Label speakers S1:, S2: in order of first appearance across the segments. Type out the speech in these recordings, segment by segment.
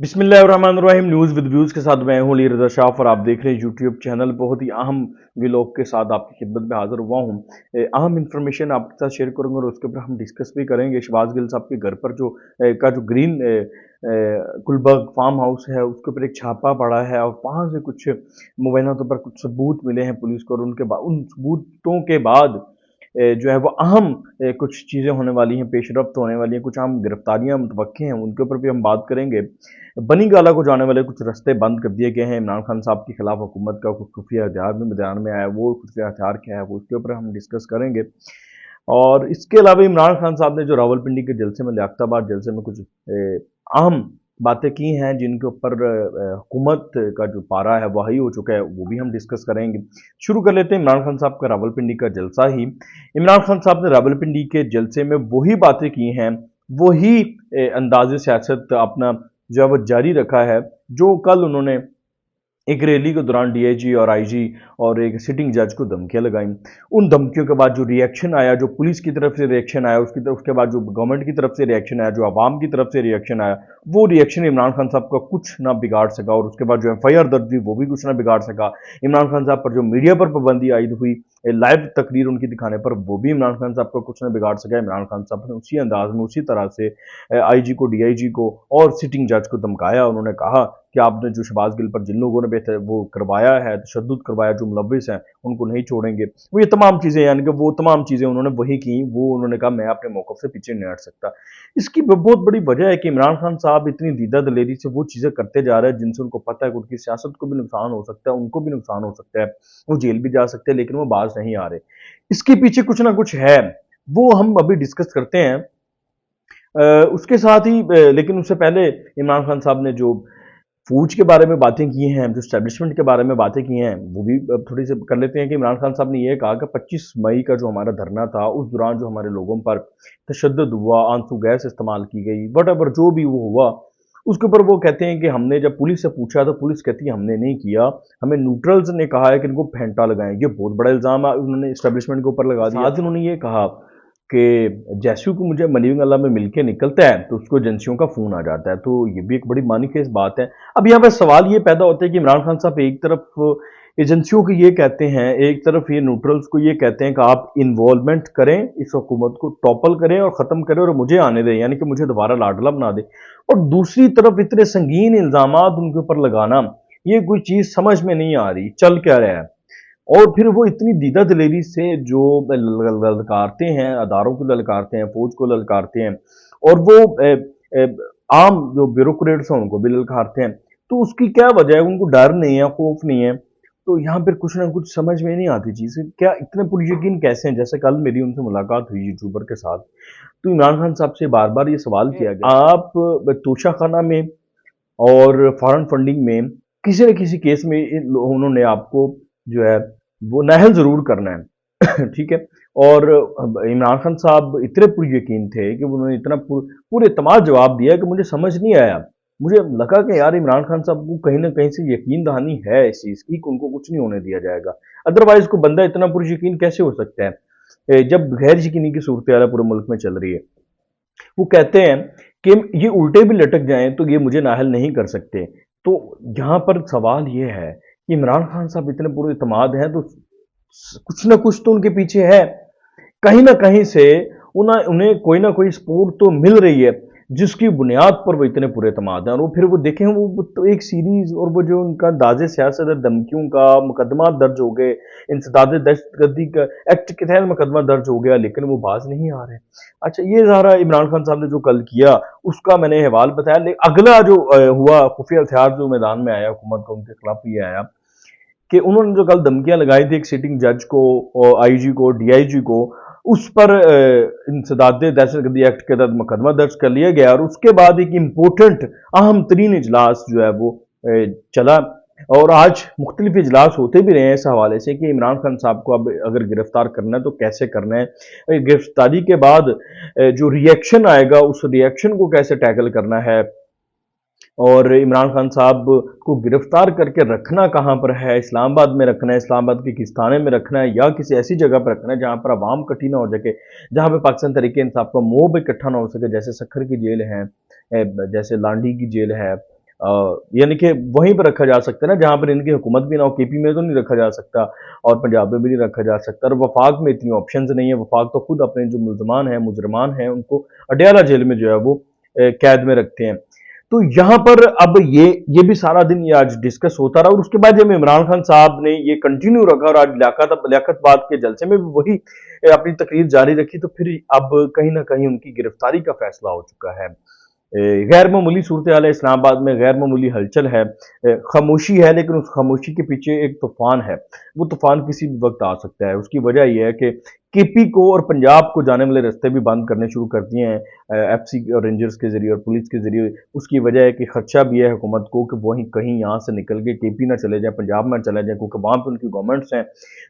S1: बिस्मिल्लाहिर्रहमानिर्रहीम। News with views के साथ मैं हूं अली रज़ा शाफ और आप देख रहे हैं यूट्यूब चैनल। बहुत ही अहम व्लॉग के साथ आपकी खिदमत में हाजिर हुआ हूं। अहम इंफॉर्मेशन आपके साथ शेयर करूंगा और उसके ऊपर हम डिस्कस भी करेंगे। शहबाज गिल साहब के घर पर जो ग्रीन गुलबर्ग फार्म हाउस है उसके ऊपर एक छापा पड़ा है और वहाँ से कुछ मुबैना तौर पर कुछ सबूत मिले हैं पुलिस को, और उन सबूतों के बाद जो है वो अहम कुछ चीज़ें होने वाली हैं, पेशरफ्त होने वाली हैं, कुछ अहम गिरफ्तारियां मुतवक्के हैं, उनके ऊपर भी हम बात करेंगे। बनी गाला को जाने वाले कुछ रास्ते बंद कर दिए गए हैं। इमरान खान साहब के खिलाफ हुकूमत का कुछ खुफिया हथियार भी मैदान में आया, वो खुफिया हथियार क्या है वो उसके ऊपर हम डिस्कस करेंगे। और इसके अलावा इमरान खान साहब ने जो रावलपिंडी के जलसे में, लियाकताबाद जलसे में कुछ अहम बातें की हैं जिनके ऊपर हुकूमत का जो पारा है वो हाई हो चुका है, वो भी हम डिस्कस करेंगे। शुरू कर लेते हैं इमरान खान साहब का रावलपिंडी का जलसा ही। इमरान खान साहब ने रावलपिंडी के जलसे में वही बातें की हैं, वही अंदाज सियासत अपना जो है वो जारी रखा है जो कल उन्होंने एक रैली के दौरान डीआईजी और आईजी और एक सिटिंग जज को धमकियां लगाई। उन धमकियों के बाद जो रिएक्शन आया, जो पुलिस की तरफ से रिएक्शन आया, उसके बाद जो गवर्नमेंट की तरफ से रिएक्शन आया, जो आवाम की तरफ से रिएक्शन आया, वो रिएक्शन इमरान खान साहब का कुछ ना बिगाड़ सका। और उसके बाद जो एफआईआर दर्ज हुई वो भी कुछ ना बिगाड़ सका। इमरान खान साहब पर जो मीडिया पर पाबंदी आयद हुई, लाइव तकरीर उनकी दिखाने पर, वो भी इमरान खान साहब का कुछ ना बिगाड़ सका। इमरान खान साहब ने उसी अंदाज में, उसी तरह से आईजी को, डीआईजी को और सिटिंग जज को धमकाया। उन्होंने कहा कि आपने जो शहबाज गिल पर जिन लोगों ने वो करवाया है, तशद्दुद करवाया, जो मुलविस हैं उनको नहीं छोड़ेंगे। वो ये तमाम चीज़ें, यानी कि वो तमाम चीज़ें उन्होंने वही की। वो उन्होंने कहा मैं अपने मौक़िफ़ से पीछे नहीं हट सकता। इसकी बहुत बड़ी वजह है कि इमरान खान साहब इतनी दीदा दलेरी से वो चीज़ें करते जा रहे हैं जिनसे उनको पता है कि उनकी सियासत को भी नुकसान हो सकता है, उनको भी नुकसान हो सकता है, वो जेल भी जा सकते हैं, लेकिन वो बाज नहीं आ रहे। इसके पीछे कुछ ना कुछ है, वो हम अभी डिस्कस करते हैं। उसके साथ ही लेकिन उससे पहले इमरान खान साहब ने जो फौज के बारे में बातें की हैं, जो एस्टेब्लिशमेंट के बारे में बातें की हैं, वो भी अब थोड़ी सी कर लेते हैं। कि इमरान खान साहब ने ये कहा कि 25 मई का जो हमारा धरना था, उस दौरान जो हमारे लोगों पर तशद्दुद हुआ, आंसू गैस इस्तेमाल की गई, वट जो भी वो हुआ, उसके ऊपर वो कहते हैं कि हमने जब पुलिस से पूछा तो पुलिस कहती है हमने नहीं किया, हमें न्यूट्रल्स ने कहा है कि इनको फेंटा लगाएं। ये बहुत बड़ा इल्ज़ाम उन्होंने एस्टेब्लिशमेंट के ऊपर लगा दिया। साथ ही उन्होंने ये कहा कि जैसे को मुझे मलिंग अल्लाह में मिलके निकलता है तो उसको एजेंसियों का फ़ोन आ जाता है। तो ये भी एक बड़ी मानीखेज बात है। अब यहाँ पर सवाल ये पैदा होता है कि इमरान खान साहब एक तरफ एजेंसियों को ये कहते हैं, एक तरफ ये न्यूट्रल्स को ये कहते हैं कि आप इन्वॉल्वमेंट करें, इस हुकूमत को टॉपल करें और ख़त्म करें और मुझे आने दें, यानी कि मुझे दोबारा लाडला बना दें। और दूसरी तरफ इतने संगीन इल्ज़ामात उनके ऊपर लगाना, ये कोई चीज़ समझ में नहीं आ रही, चल क्या रहा है। और फिर वो इतनी दीदा दलेरी से जो ललकारते हैं, अदारों को ललकारते हैं, फौज को ललकारते हैं, और वो आम जो ब्यूरोक्रेट्स हैं उनको भी ललकारते हैं। तो उसकी क्या वजह है? उनको डर नहीं है, खौफ नहीं है। तो यहाँ पर कुछ ना कुछ समझ में नहीं आती चीज़, क्या इतने पुरयकीन कैसे हैं? जैसे कल मेरी उनसे मुलाकात हुई यूट्यूबर के साथ, तो इमरान खान साहब से बार बार ये सवाल किया गया, आप तोशाखाना में और फॉरेन फंडिंग में किसी न किसी केस में उन्होंने आपको जो है वो नाअहल ज़रूर करना है ठीक है। और इमरान खान साहब इतने पुरयकीन थे कि उन्होंने इतना पूरे एतमाद जवाब दिया कि मुझे समझ नहीं आया। मुझे लगा कि यार इमरान खान साहब को कहीं ना कहीं से यकीन दहानी है इस चीज़ की कि उनको कुछ नहीं होने दिया जाएगा। अदरवाइज को बंदा इतना पुरयकीन कैसे हो सकता है जब गैर यकीनी की सूरत हाल पूरे मुल्क में चल रही है। वो कहते हैं कि ये उल्टे भी लटक जाएं तो ये मुझे नाअहल नहीं कर सकते। तो यहाँ पर सवाल ये है कि इमरान खान साहब इतने पूरे इत्मीनान हैं तो कुछ ना कुछ तो उनके पीछे है, कहीं ना कहीं से उन्हें कोई ना कोई सपोर्ट तो मिल रही है जिसकी बुनियाद पर वो इतने पूरे इत्मीनान हैं। और वो फिर वो देखें, वो तो एक सीरीज, और वो जो उनका दाज़े सियासत धमकियों का मुकदमा दर्ज हो गए, इंसदाद दहशतगर्दी का एक्ट के तहत मुकदमा दर्ज हो गया, लेकिन वो बाज नहीं आ रहे। अच्छा, ये सारा इमरान खान साहब ने जो कल किया उसका मैंने हवाल बताया, लेकिन अगला जो हुआ खुफिया हथियार जो मैदान में आया हुकूमत का उनके खिलाफ ये आया कि उन्होंने जो कल धमकियां लगाई थी एक सिटिंग जज को और आईजी को, डीआईजी को, उस पर इंसदाद दहशतगर्दी एक्ट के तहत मुकदमा दर्ज कर लिया गया। और उसके बाद एक इम्पोर्टेंट अहम तरीन इजलास जो है वो चला, और आज मुख्तलिफ इजलास होते भी रहे हैं इस हवाले से कि इमरान खान साहब को अब अगर गिरफ्तार करना है तो कैसे करना है, गिरफ्तारी के बाद जो रिएक्शन आएगा उस रिएक्शन को कैसे टैकल करना है, और इमरान खान साहब को गिरफ्तार करके रखना कहाँ पर है, इस्लामाबाद में रखना है, इस्लामाबाद के किस थाने में रखना है, या किसी ऐसी जगह पर रखना है जहाँ पर आवाम इकट्ठी ना हो सके, जहाँ पे पाकिस्तान तहरीक इंसाफ का मोब इकट्ठा ना हो सके, जैसे सखर की जेल है, जैसे लांडी की जेल है, यानी कि वहीं पर रखा जा सकता है ना जहाँ पर इनकी हुकूमत भी ना हो। केपी में तो नहीं रखा जा सकता और पंजाब में भी नहीं रखा जा सकता, और वफाक में इतनी ऑप्शंस नहीं है। वफाक तो खुद अपने जो मुल्जमान हैं, मुजरमान हैं, उनको अडयाला जेल में जो है वो कैद में रखते हैं। तो यहाँ पर अब ये भी सारा दिन ये आज डिस्कस होता रहा, और उसके बाद जब इमरान खान साहब ने ये कंटिन्यू रखा और आज लियाकतबाद के जलसे में भी वही अपनी तकरीर जारी रखी, तो फिर अब कहीं ना कहीं उनकी गिरफ्तारी का फैसला हो चुका है। गैर मामूली सूरत हाल है इस्लामाबाद में, गैर मामूली हलचल है, खामोशी है, लेकिन उस खामोशी के पीछे एक तूफान है। वो तूफान किसी भी वक्त आ सकता है। उसकी वजह यह है कि केपी को और पंजाब को जाने वाले रास्ते भी बंद करने शुरू कर दिए हैं एफसी और रेंजर्स के जरिए और पुलिस के जरिए। उसकी वजह है कि खदशा भी है हुकूमत को कि वहीं कहीं यहाँ से निकल के केपी ना चले जाए, पंजाब में चले जाए, क्योंकि वहाँ पे उनकी गवर्नमेंट्स हैं,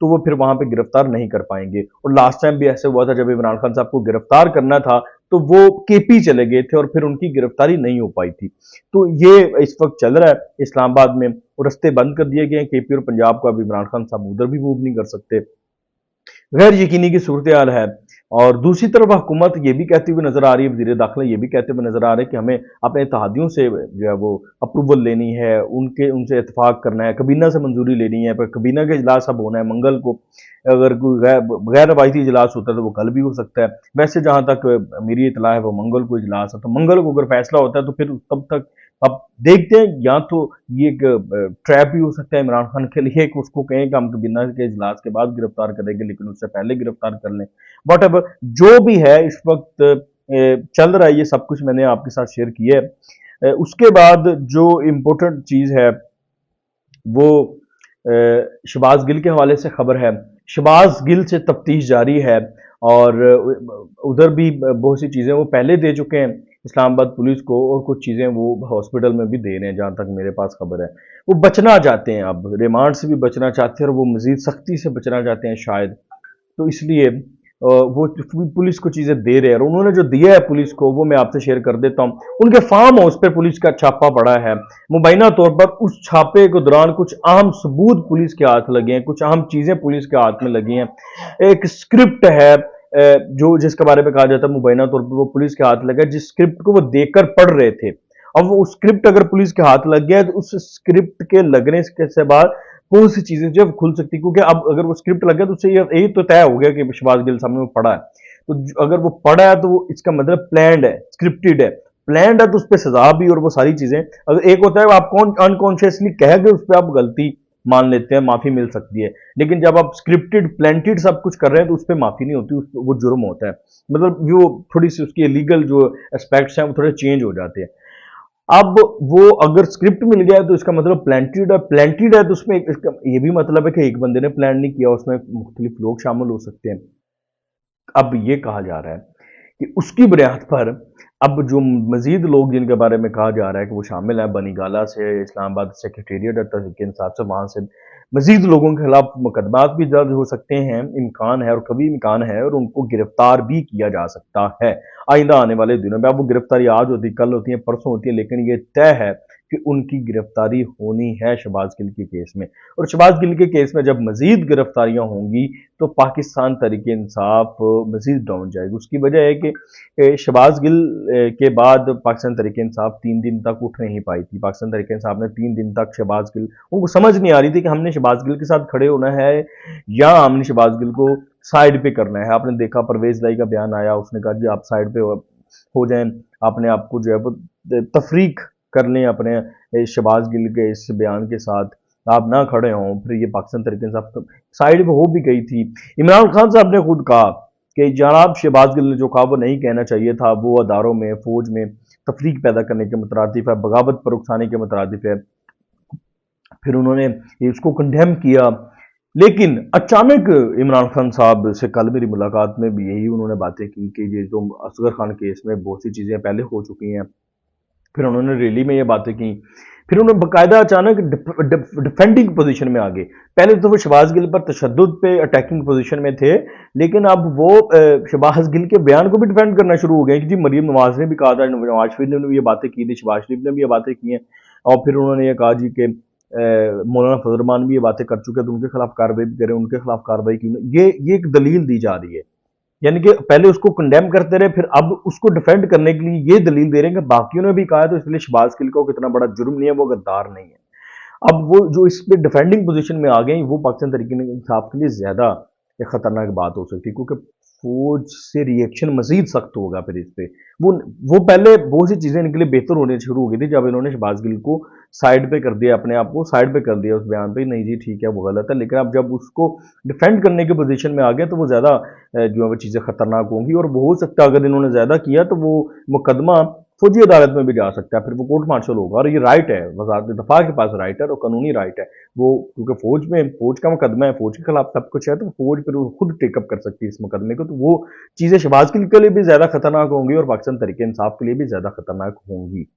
S1: तो वो फिर वहाँ पे गिरफ्तार नहीं कर पाएंगे। और लास्ट टाइम भी ऐसे हुआ था, जब इमरान खान साहब को गिरफ्तार करना था तो वो केपी चले गए थे और फिर उनकी गिरफ्तारी नहीं हो पाई थी। तो ये इस वक्त चल रहा है इस्लामाबाद में, और रास्ते बंद कर दिए गए हैं केपी और पंजाब को। अब इमरान खान साहब उधर भी मूव नहीं कर सकते। गैर यकीनी की सूरत हाल है। और दूसरी तरफ हुकूमत ये भी कहती हुई नजर आ रही है, वजीर दाखिला ये भी कहते हुए नजर आ रहे हैं कि हमें अपने इत्तेहादियों से जो है वो अप्रूवल लेनी है, उनसे इतफाक करना है, कबीना से मंजूरी लेनी है। पर कबीना का इजलास अब होना है मंगल को। अगर कोई गैर रवायती इजलास होता है तो वो कल भी हो सकता है। वैसे जहां तक मेरी इतला है वो मंगल को इजलास है, तो मंगल को अगर फैसला होता है तो फिर तब तक अब देखते हैं। या तो ये एक ट्रैप भी हो सकता है इमरान खान के लिए कि उसको कहें कि हम कबीना के इजलास के बाद गिरफ्तार करेंगे, लेकिन उससे पहले गिरफ्तार कर लें। बट अब जो भी है इस वक्त चल रहा है, ये सब कुछ मैंने आपके साथ शेयर किया है। उसके बाद जो इम्पोर्टेंट चीज़ है वो शहबाज गिल के हवाले से खबर है। शहबाज गिल से तफ्तीश जारी है, और उधर भी बहुत सी चीज़ें वो पहले दे चुके हैं इस्लामाबाद पुलिस को, और कुछ चीज़ें वो हॉस्पिटल में भी दे रहे हैं जहाँ तक मेरे पास खबर है। वो बचना चाहते हैं, अब रिमांड से भी बचना चाहते हैं, और वो मज़ीद सख्ती से बचना चाहते हैं शायद। तो इसलिए वो पुलिस को चीज़ें दे रहे हैं, और उन्होंने जो दिया है पुलिस को वो मैं आपसे शेयर कर देता हूँ। उनके फार्म हाउस पर पुलिस का छापा पड़ा है। मुबैना तौर पर उस छापे के दौरान कुछ अहम सबूत पुलिस के हाथ लगे हैं, कुछ अहम चीज़ें पुलिस के हाथ में लगी हैं। एक स्क्रिप्ट है जो जिसके बारे में कहा जाता है मुबैना तौर पर वो पुलिस के हाथ लगा, जिस स्क्रिप्ट को वो देखकर पढ़ रहे थे। अब वो स्क्रिप्ट अगर पुलिस के हाथ लग गया तो उस स्क्रिप्ट के लगने से बाद कौन सी चीजें जो खुल सकती, क्योंकि अब अगर वो स्क्रिप्ट लग गया तो उससे यही तो तय हो गया कि शहबाज गिल साहब ने वो पढ़ा है। तो अगर वो पढ़ा है तो वो इसका मतलब प्लान्ड है, स्क्रिप्टेड है। प्लान्ड है तो उस पर सजा भी और वो सारी चीजें। अगर एक होता है आप कौन अनकॉन्शियसली कह के उस पर आप गलती मान लेते हैं, माफी मिल सकती है, लेकिन जब आप स्क्रिप्टेड प्लांटेड सब कुछ कर रहे हैं तो उस पर माफी नहीं होती, वो जुर्म होता है। मतलब वो थोड़ी सी उसकी लीगल जो एस्पेक्ट्स हैं वो थोड़े चेंज हो जाते हैं। अब वो अगर स्क्रिप्ट मिल गया है तो इसका मतलब प्लांटेड है, प्लांटेड है तो उसमें इसका ये भी मतलब है कि एक बंदे ने प्लान नहीं किया, उसमें मुख्तलिफ लोग शामिल हो सकते हैं। अब ये कहा जा रहा है कि उसकी बुनियाद पर अब जो मजीद लोग जिनके बारे में कहा जा रहा है कि वो शामिल है, बनीगाला से, इस्लामाबाद सेक्रेटेरिएट तहरीक इंसाफ से, वहाँ से मजीद लोगों के खिलाफ मुकदमात भी दर्ज हो सकते हैं, इम्कान है और कभी इम्कान है, और उनको गिरफ्तार भी किया जा सकता है आइंदा आने वाले दिनों में। अब वो गिरफ्तारी आज होती, कल होती है, परसों होती है, लेकिन ये तय है कि उनकी गिरफ्तारी होनी है शहबाज गिल के केस में। और शहबाज गिल के केस में जब मजीद गिरफ्तारियां होंगी तो पाकिस्तान तहरीक इंसाफ मजीद डाउन जाएगी। उसकी वजह है कि शहबाज गिल के बाद पाकिस्तान तहरीक इंसाफ 3 दिन तक उठ नहीं पाई थी। पाकिस्तान तहरीक इंसाफ ने 3 दिन तक शहबाज गिल, उनको समझ नहीं आ रही थी कि हमने शहबाज गिल के साथ खड़े होना है या हमने शहबाज गिल को साइड पे करना है। आपने देखा परवेज लाई का बयान आया, उसने कहा जी आप साइड पे हो जाएं, आपने आपको जो है वो तफरीक कर लें अपने शहबाज गिल के इस बयान के साथ, आप ना खड़े हों। फिर ये पाकिस्तान तहरीक इंसाफ साइड पे हो भी गई थी। इमरान खान साहब ने खुद कहा कि जनाब शहबाज गिल ने जो कहा वो नहीं कहना चाहिए था, वो अदारों में फौज में तफरीक पैदा करने के मुतरादिफ है, बगावत पर उकसाने के मुतरादिफ है। फिर उन्होंने इसको कंडेम किया, लेकिन अचानक इमरान खान साहब से कल मेरी मुलाकात में भी यही उन्होंने बातें की कि ये जो असगर खान केस में बहुत सी चीज़ें पहले हो चुकी हैं। फिर उन्होंने रैली में ये बातें की, फिर उन्होंने बाकायदा अचानक डिफेंडिंग पोजीशन में आ गए। पहले तो वो शहबाज गिल पर तशद्दुद पे अटैकिंग पोजीशन में थे, लेकिन अब वो शहबाज गिल के बयान को भी डिफेंड करना शुरू हो गए कि जी मरीम नवाज ने भी कहा था, नवाज शरीफ ने भी ये बातें की थी, शहबाज शरीफ ने भी ये बातें की हैं। और फिर उन्होंने ये कहा जी कि मौलाना फजल रहमान भी ये बातें कर चुके हैं तो उनके खिलाफ कार्रवाई भी करें, उनके खिलाफ कार्रवाई क्यों नहीं। ये एक दलील दी जा रही है यानी कि पहले उसको कंडेम करते रहे, फिर अब उसको डिफेंड करने के लिए ये दलील दे रहे हैं कि बाकियों ने भी कहा है तो इसलिए शहबाज गिल को कितना बड़ा जुर्म नहीं है, वो गद्दार नहीं है। अब वो जो इस पे डिफेंडिंग पोजीशन में आ गए, वो पाकिस्तान तहरीक इंसाफ के लिए ज़्यादा एक खतरनाक बात हो सकती है, क्योंकि फौज से रिएक्शन मजीद सख्त होगा फिर इस पे। वो पहले बहुत सी चीज़ें इनके लिए बेहतर होने शुरू हो गई थी जब इन्होंने शहबाज गिल को साइड पे कर दिया, अपने आप को साइड पे कर दिया उस बयान पे, नहीं जी ठीक है वो गलत है। लेकिन अब जब उसको डिफेंड करने की पोजीशन में आ गया तो वो ज़्यादा जो है वो चीज़ें खतरनाक होंगी, और वो हो सकता है अगर इन्होंने ज़्यादा किया तो वो मुकदमा फौजी अदालत में भी जा सकता है, फिर वो कोर्ट मार्शल होगा, और ये राइट है, वज़ारत दफ़ा के पास राइट है और कानूनी राइट है वो, क्योंकि फौज का मुकदमा है, फौज के खिलाफ सब कुछ है, तो फौज फिर वो खुद टेकअप कर सकती है इस मुकदमे को। तो वो चीज़ें शहबाज गिल के लिए भी ज़्यादा खतरनाक होंगी और पाकिस्तान तहरीक इंसाफ के लिए भी ज़्यादा खतरनाक होंगी।